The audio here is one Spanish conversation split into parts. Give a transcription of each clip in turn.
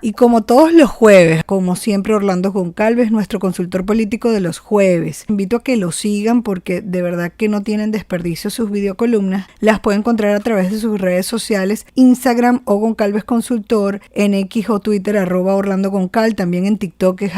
Y como todos los jueves, como siempre, Orlando Goncalves, nuestro consultor político de los jueves. Invito a que lo sigan porque de verdad que no tienen desperdicio sus videocolumnas. Las pueden encontrar a través de sus redes sociales, Instagram o Goncalves Consultor, en X o Twitter @Orlando Goncal, también en TikTok es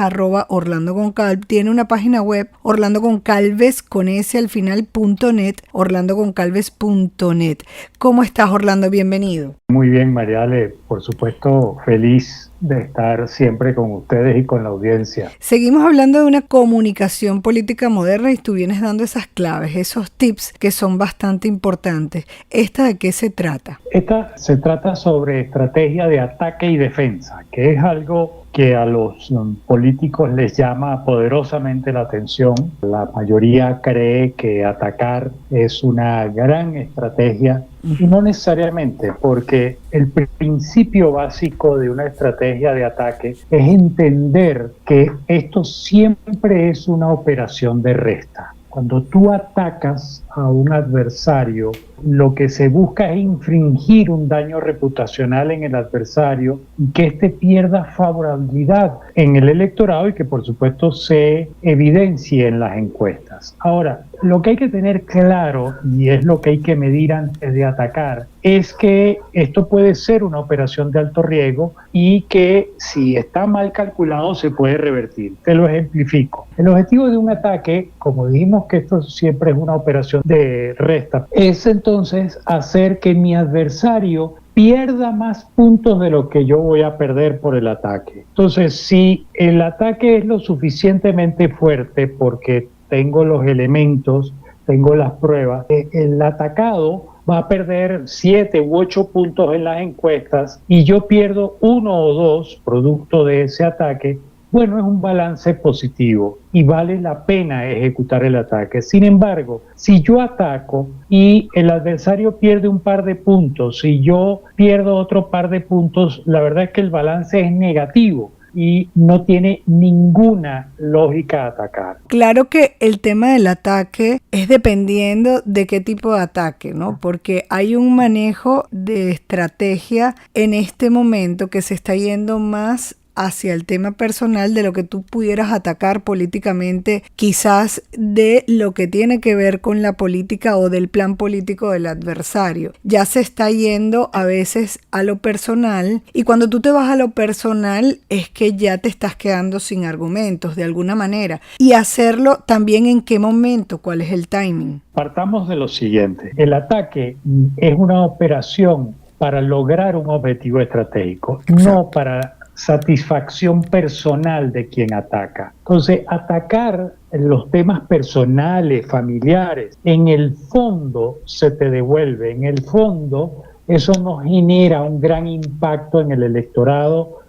@Orlando Goncal. Tiene una página web, Orlando Goncalves con S al final.net, orlandogoncalves.net. ¿Cómo estás, Orlando? Bienvenido. Muy bien, Mariale, por supuesto, feliz de estar siempre con ustedes y con la audiencia. Seguimos hablando de una comunicación política moderna y tú vienes dando esas claves, esos tips que son bastante importantes. ¿Esta de qué se trata? Esta se trata sobre estrategia de ataque y defensa, que es algo que a los políticos les llama poderosamente la atención. La mayoría cree que atacar es una gran estrategia y no necesariamente, porque el principio básico de una estrategia de ataque es entender que esto siempre es una operación de resta. Cuando tú atacas a un adversario, lo que se busca es infringir un daño reputacional en el adversario y que éste pierda favorabilidad en el electorado y que por supuesto se evidencie en las encuestas. Ahora, lo que hay que tener claro, y es lo que hay que medir antes de atacar, es que esto puede ser una operación de alto riesgo y que si está mal calculado se puede revertir. Te lo ejemplifico. El objetivo de un ataque, como dijimos que esto siempre es una operación de resta, es entonces hacer que mi adversario pierda más puntos de lo que yo voy a perder por el ataque. Entonces, si el ataque es lo suficientemente fuerte porque tengo los elementos, tengo las pruebas, el atacado va a perder 7 u 8 puntos en las encuestas y yo pierdo 1 o 2 producto de ese ataque. Bueno, es un balance positivo y vale la pena ejecutar el ataque. Sin embargo, si yo ataco y el adversario pierde un par de puntos y yo pierdo otro par de puntos, la verdad es que el balance es negativo y no tiene ninguna lógica atacar. Claro que el tema del ataque es dependiendo de qué tipo de ataque, ¿no? Porque hay un manejo de estrategia en este momento que se está yendo más hacia el tema personal de lo que tú pudieras atacar políticamente, quizás de lo que tiene que ver con la política o del plan político del adversario. Ya se está yendo a veces a lo personal y cuando tú te vas a lo personal es que ya te estás quedando sin argumentos de alguna manera. Y hacerlo también en qué momento, cuál es el timing. Partamos de lo siguiente. El ataque es una operación para lograr un objetivo estratégico, no para satisfacción personal de quien ataca. Entonces, atacar los temas personales, familiares, en el fondo se te devuelve, en el fondo eso no genera un gran impacto en el electorado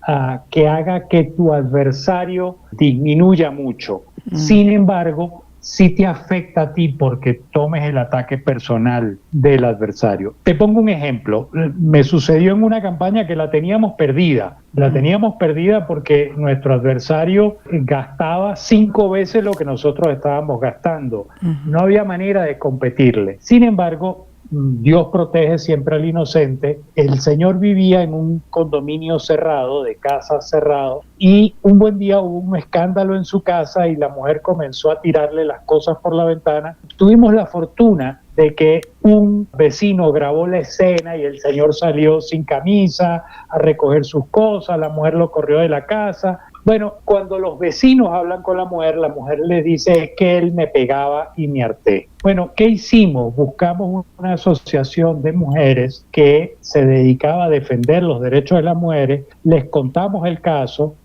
que haga que tu adversario disminuya mucho. Sin embargo, sí te afecta a ti porque tomes el ataque personal del adversario. Te pongo un ejemplo. Me sucedió en una campaña que la teníamos perdida. La teníamos perdida porque nuestro adversario gastaba 5 veces lo que nosotros estábamos gastando. No había manera de competirle. Sin embargo, Dios protege siempre al inocente. El señor vivía en un condominio cerrado, de casas cerrado, y un buen día hubo un escándalo en su casa y la mujer comenzó a tirarle las cosas por la ventana. Tuvimos la fortuna de que un vecino grabó la escena y el señor salió sin camisa a recoger sus cosas, la mujer lo corrió de la casa. Bueno, cuando los vecinos hablan con la mujer le dice es que él me pegaba y me harté. Bueno, ¿qué hicimos? Buscamos una asociación de mujeres que se dedicaba a defender los derechos de las mujeres, les contamos el caso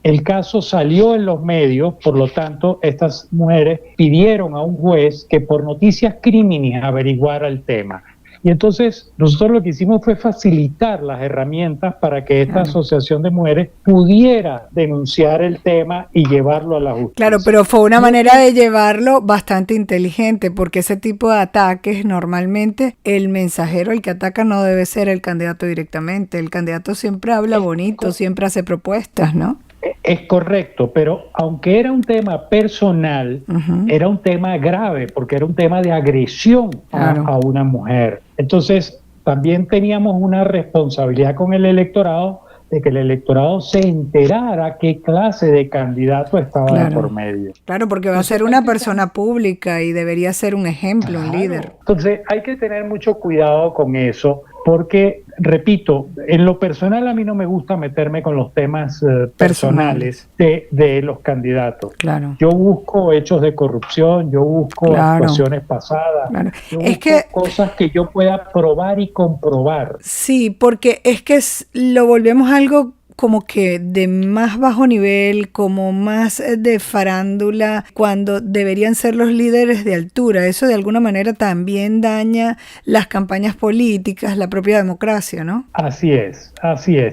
salió en los medios, por lo tanto, estas mujeres pidieron a un juez que por noticias crímenes averiguara el tema. Y entonces nosotros lo que hicimos fue facilitar las herramientas para que esta asociación de mujeres pudiera denunciar el tema y llevarlo a la justicia. Claro, pero fue una manera de llevarlo bastante inteligente, porque ese tipo de ataques normalmente el mensajero, el que ataca, no debe ser el candidato directamente. El candidato siempre habla bonito, siempre hace propuestas, ¿no? Es correcto, pero aunque era un tema personal, era un tema grave, porque era un tema de agresión a una mujer. Entonces, también teníamos una responsabilidad con el electorado de que el electorado se enterara qué clase de candidato estaba de por medio. Claro, porque va a ser una persona pública y debería ser un ejemplo, un líder. Entonces hay que tener mucho cuidado con eso, porque, repito, en lo personal a mí no me gusta meterme con los temas personales de los candidatos. Claro. Yo busco hechos de corrupción, yo busco actuaciones pasadas, yo busco cosas que yo pueda probar y comprobar. Sí, porque es que lo volvemos algo como que de más bajo nivel, como más de farándula, cuando deberían ser los líderes de altura. Eso de alguna manera también daña las campañas políticas, la propia democracia, ¿no? Así es,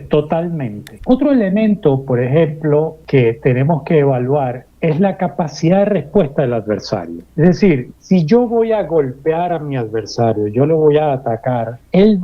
totalmente. Otro elemento, por ejemplo, que tenemos que evaluar es la capacidad de respuesta del adversario. Es decir, si yo voy a golpear a mi adversario, yo lo voy a atacar, él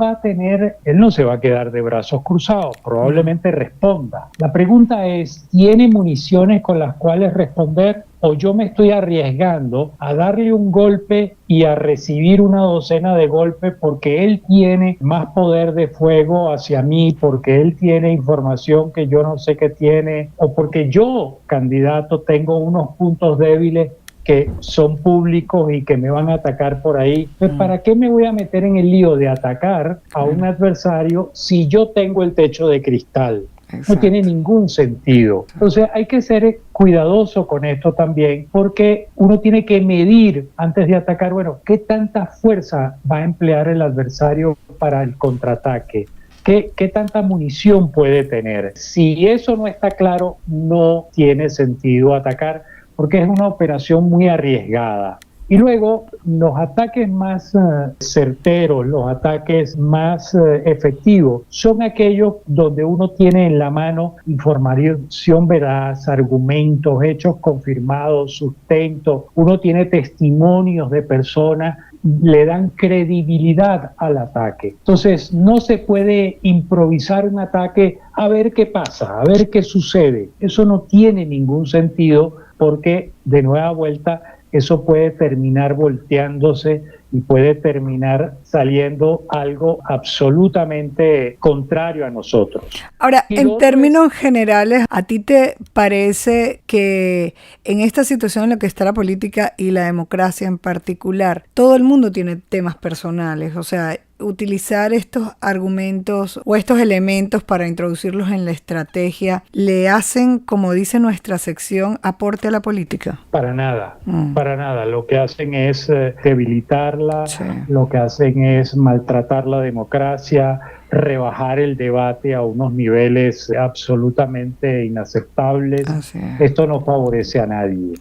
no se va a quedar de brazos cruzados, probablemente responda. La pregunta es, ¿tiene municiones con las cuales responder? ¿O yo me estoy arriesgando a darle un golpe y a recibir una docena de golpes porque él tiene más poder de fuego hacia mí, porque él tiene información que yo no sé que tiene, o porque yo, candidato, tengo unos puntos débiles que son públicos y que me van a atacar por ahí? ¿Para qué me voy a meter en el lío de atacar a un adversario si yo tengo el techo de cristal? No tiene ningún sentido. Entonces hay que ser cuidadoso con esto también, porque uno tiene que medir antes de atacar, bueno, qué tanta fuerza va a emplear el adversario para el contraataque. ¿Qué tanta munición puede tener? Si eso no está claro, no tiene sentido atacar, porque es una operación muy arriesgada. Y luego, los ataques más certeros, los ataques más efectivos, son aquellos donde uno tiene en la mano información veraz, argumentos, hechos confirmados, sustento, uno tiene testimonios de personas, le dan credibilidad al ataque. Entonces, no se puede improvisar un ataque a ver qué pasa, a ver qué sucede. Eso no tiene ningún sentido, porque de nueva vuelta eso puede terminar volteándose y puede terminar saliendo algo absolutamente contrario a nosotros. Ahora, en términos generales, ¿a ti te parece que en esta situación en la que está la política y la democracia en particular, todo el mundo tiene temas personales? O sea, utilizar estos argumentos o estos elementos para introducirlos en la estrategia, ¿le hacen, como dice nuestra sección, aporte a la política? Para nada, para nada. Lo que hacen es debilitarla, lo que hacen es maltratar la democracia, rebajar el debate a unos niveles absolutamente inaceptables. Esto no favorece a nadie.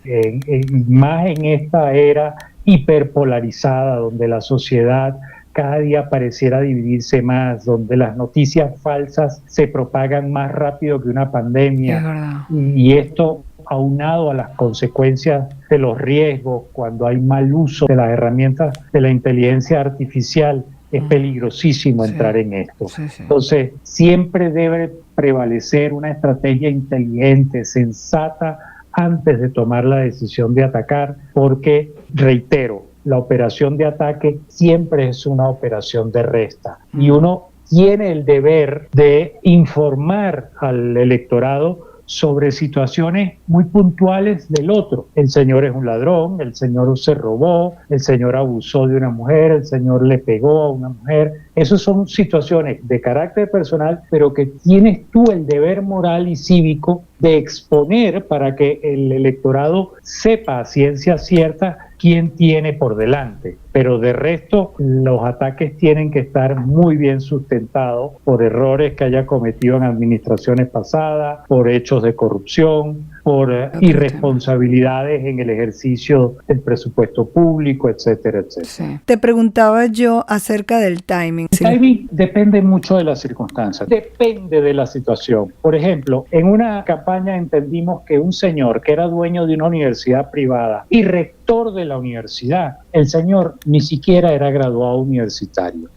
Más en esta era hiperpolarizada, donde la sociedad cada día pareciera dividirse más, donde las noticias falsas se propagan más rápido que una pandemia. Y esto, aunado a las consecuencias de los riesgos cuando hay mal uso de las herramientas de la inteligencia artificial, es peligrosísimo entrar en esto. Entonces, siempre debe prevalecer una estrategia inteligente, sensata, antes de tomar la decisión de atacar, porque, reitero, la operación de ataque siempre es una operación de resta, y uno tiene el deber de informar al electorado sobre situaciones muy puntuales del otro. El señor es un ladrón, el señor se robó, el señor abusó de una mujer, el señor le pegó a una mujer. Esas son situaciones de carácter personal, pero que tienes tú el deber moral y cívico de exponer para que el electorado sepa a ciencia cierta quién tiene por delante. Pero de resto, los ataques tienen que estar muy bien sustentados por errores que haya cometido en administraciones pasadas, por hechos de corrupción, por irresponsabilidades en el ejercicio del presupuesto público, etcétera, etcétera. Te preguntaba yo acerca del timing. El timing depende mucho de las circunstancias, depende de la situación. Por ejemplo, en una campaña entendimos que un señor que era dueño de una universidad privada y rector de la universidad, el señor ni siquiera era graduado universitario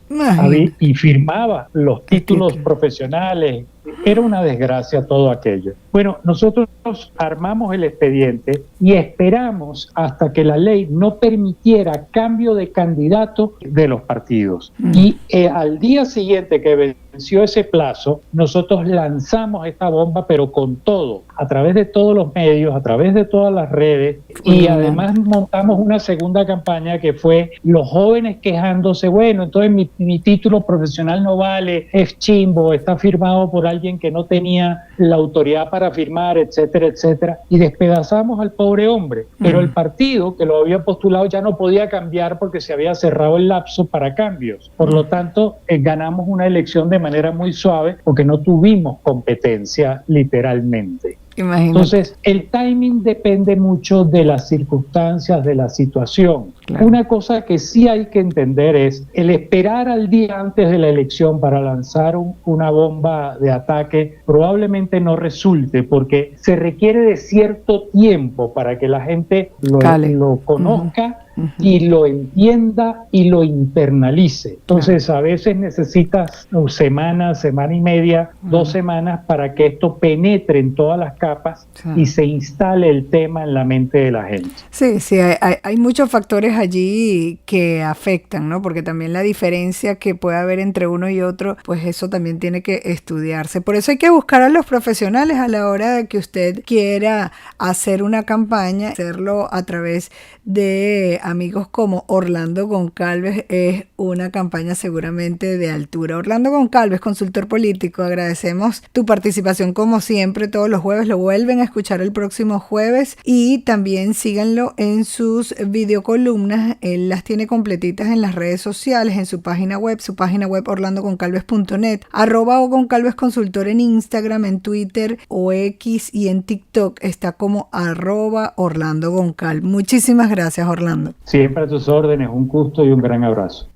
y firmaba los títulos profesionales era una desgracia todo aquello. Bueno, nosotros armamos el expediente y esperamos hasta que la ley no permitiera cambio de candidato de los partidos. Y al día siguiente que venció ese plazo, nosotros lanzamos esta bomba, pero con todo, a través de todos los medios, a través de todas las redes, y además montamos una segunda campaña que fue los jóvenes quejándose, bueno, entonces mi título profesional no vale, es chimbo, está firmado por alguien que no tenía la autoridad para firmar, etcétera, etcétera, y despedazamos al pobre hombre, pero el partido que lo había postulado ya no podía cambiar porque se había cerrado el lapso para cambios, por lo tanto ganamos una elección de manera muy suave porque no tuvimos competencia literalmente. Imagínate. Entonces, el timing depende mucho de las circunstancias, de la situación. Claro. Una cosa que sí hay que entender es el esperar al día antes de la elección para lanzar una bomba de ataque probablemente no resulte porque se requiere de cierto tiempo para que la gente lo conozca. Y lo entienda y lo internalice. Entonces a veces necesitas semana y media, 2 semanas para que esto penetre en todas las capas y se instale el tema en la mente de la gente. Sí, hay muchos factores allí que afectan, ¿no? Porque también la diferencia que puede haber entre uno y otro, pues eso también tiene que estudiarse. Por eso hay que buscar a los profesionales a la hora de que usted quiera hacer una campaña, hacerlo a través de amigos como Orlando Goncalves. Es una campaña seguramente de altura. Orlando Goncalves, consultor político, agradecemos tu participación como siempre todos los jueves. Lo vuelven a escuchar el próximo jueves y también síganlo en sus videocolumnas. Él las tiene completitas en las redes sociales, en su página web orlandogoncalves.net, @Goncalves Consultor en Instagram, en Twitter o X, y en TikTok está como @Orlando Goncalves. Muchísimas gracias, Orlando. Siempre a tus órdenes, un gusto y un gran abrazo.